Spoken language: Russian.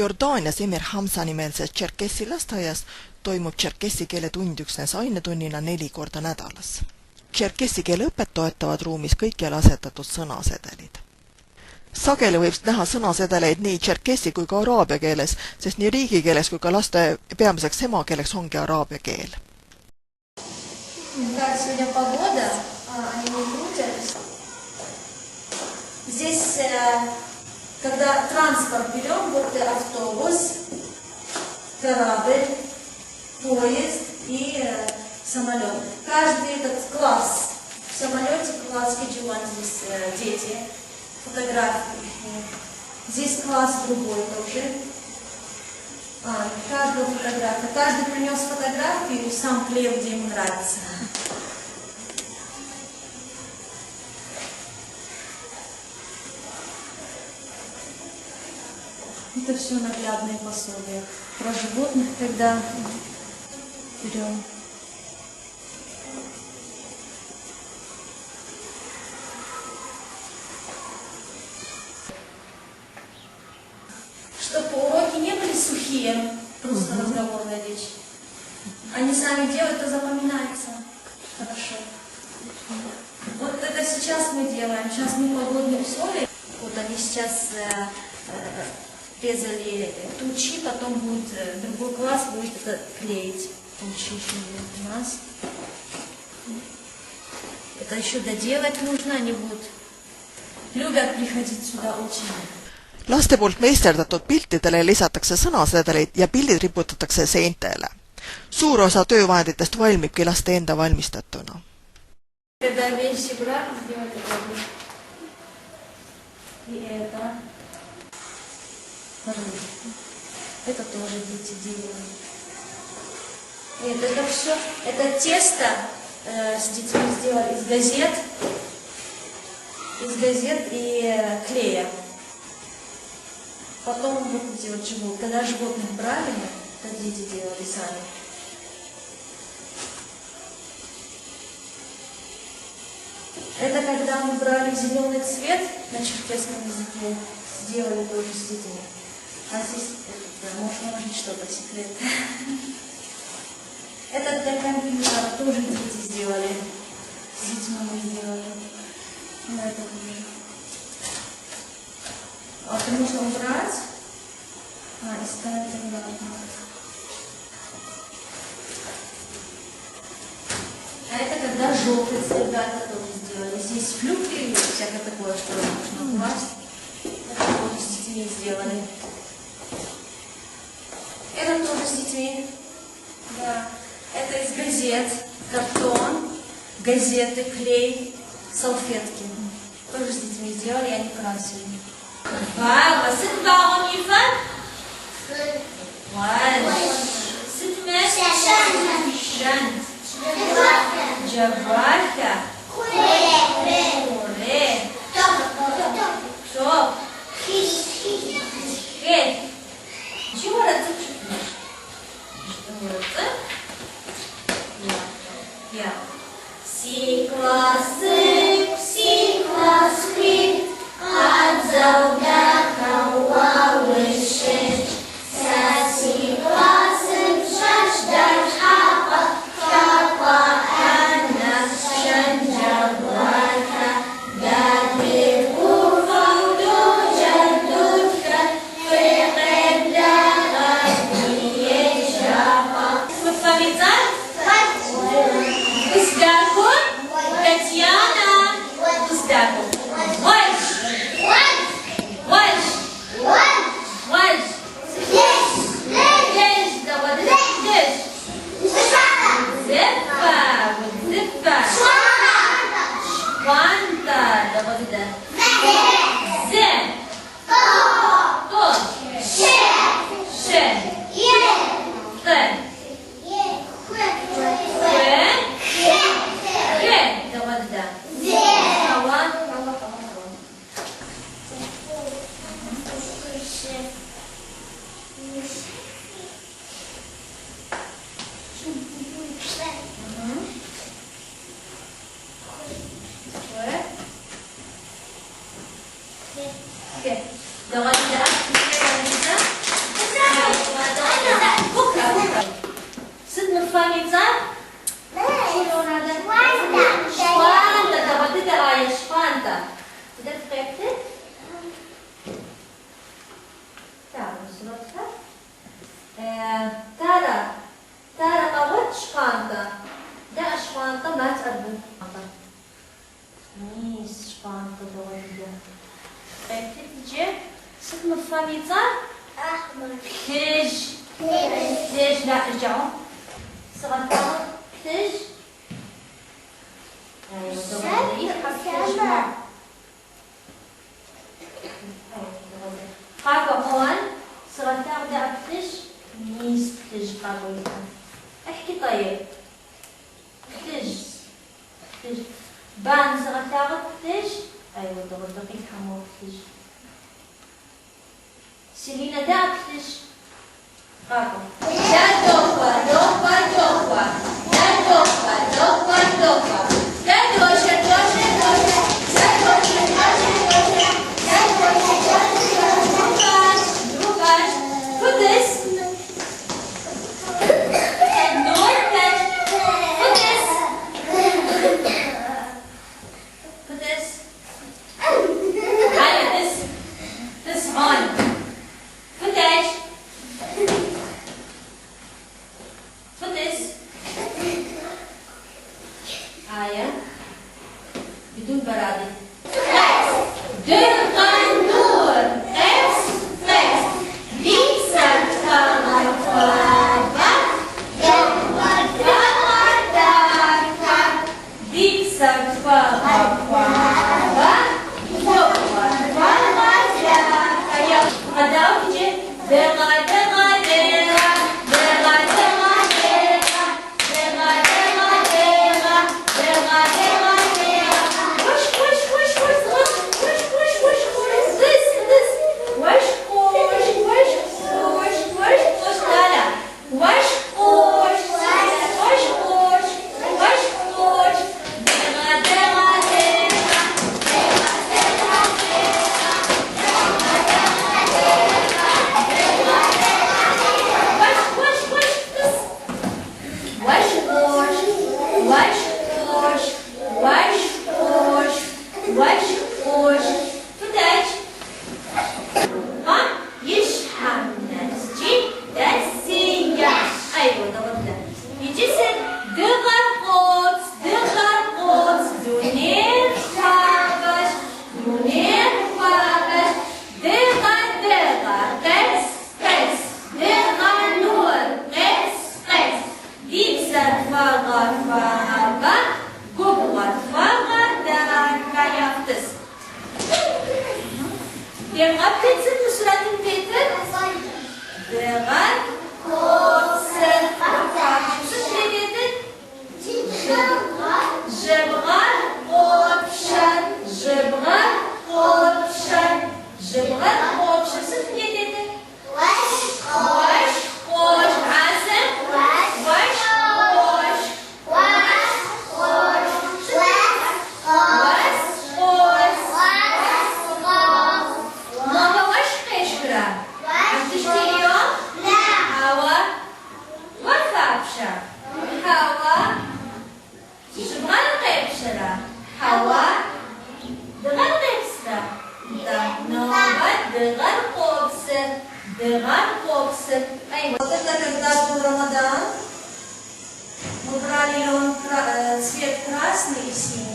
Jordaanias Emir Hamza nimelses Tšerkessi lasteaias toimub tšerkessi keele tund üksnes ainetunnina 4 korda nädalas. Tšerkessi keele õpet toetavad ruumis kõikjal asetatud sõnasedelid. Sageli võib näha sõnasedeleid nii tšerkessi kui ka araabia keeles, sest nii riigikeeles kui ka laste peamiseks emakeeleks ongi araabia keel. Здесь, когда транспорт берем, вот автобус, корабль, поезд и самолет. Каждый этот класс, в самолете класс Кеджуан, здесь дети, фотографии. Здесь класс другой тоже. Каждая фотография. Каждый принес фотографию и сам клеил, где ему нравится. Это все наглядные пособия про животных, когда берем. Чтобы уроки не были сухие, просто разговорная речь. Они сами делают, то запоминается хорошо. Вот это сейчас мы делаем. Сейчас мы погодные условия. Вот они сейчас резали тучи, потом будет другой класс будет это клеить. Тучи еще будет у нас. Это еще доделать нужно, они будут любят приходить сюда очень. Laste poolt meisterdatud piltidele lisatakse sõnasedeleid ja pildid riputatakse seintele. Suur osa töövahenditest valmibki laste enda valmistatuna. Это тоже дети делают. Нет, это все, это тесто с детьми сделали из газет и клея. Потом вот эти вот животные, когда животных брали, это дети делали сами. Это когда мы брали зеленый цвет на черкесском языке, сделали тоже с детьми. А здесь, может что-то секрет. Это для компьютера тоже дети сделали. С детьми мы сделали. Это тоже. А это нужно убрать и ставить обратно. А это когда желтый цвет, это тоже сделали. Здесь флюки и всякое такое, что нужно убрать. Это тоже с детьми сделали. Это тоже с детьми. Да. Это из газет, картон, газеты, клей, салфетки. Тоже с детьми сделали, и они красили. ست باغ يفن ست مس شند جواركة كوري توب خير شو ورد يا سي كلاس Татьяна. درجات أربع أقل نيس شبان تدورية تجي سكم الفاميزا أحمر تج لا ارجعوا صغطاء تج قاقا هون صغطاء بدأ بتج نيس تج قاقا احكي طيب تج بان صغطاء تج ايوه دقيق حمو تج سيلينا دا بتج قاقا دا دوفا دوفا دوفا دا دوفا دوفا دوفا دا دوشة دوشة دوشة دا دوشة دوشة دوشة دا دوشة دوشة دوشة دوفاش put this and not that put this put this على this on put that put this آية بدون برادة دقة نور إكسبرس ليسا كالفابا يوم داركا ليسا كالفابا يوم داركا يا أداو كجي دقة دقة دقة دقة دقة Мы брали цвет красный и синий.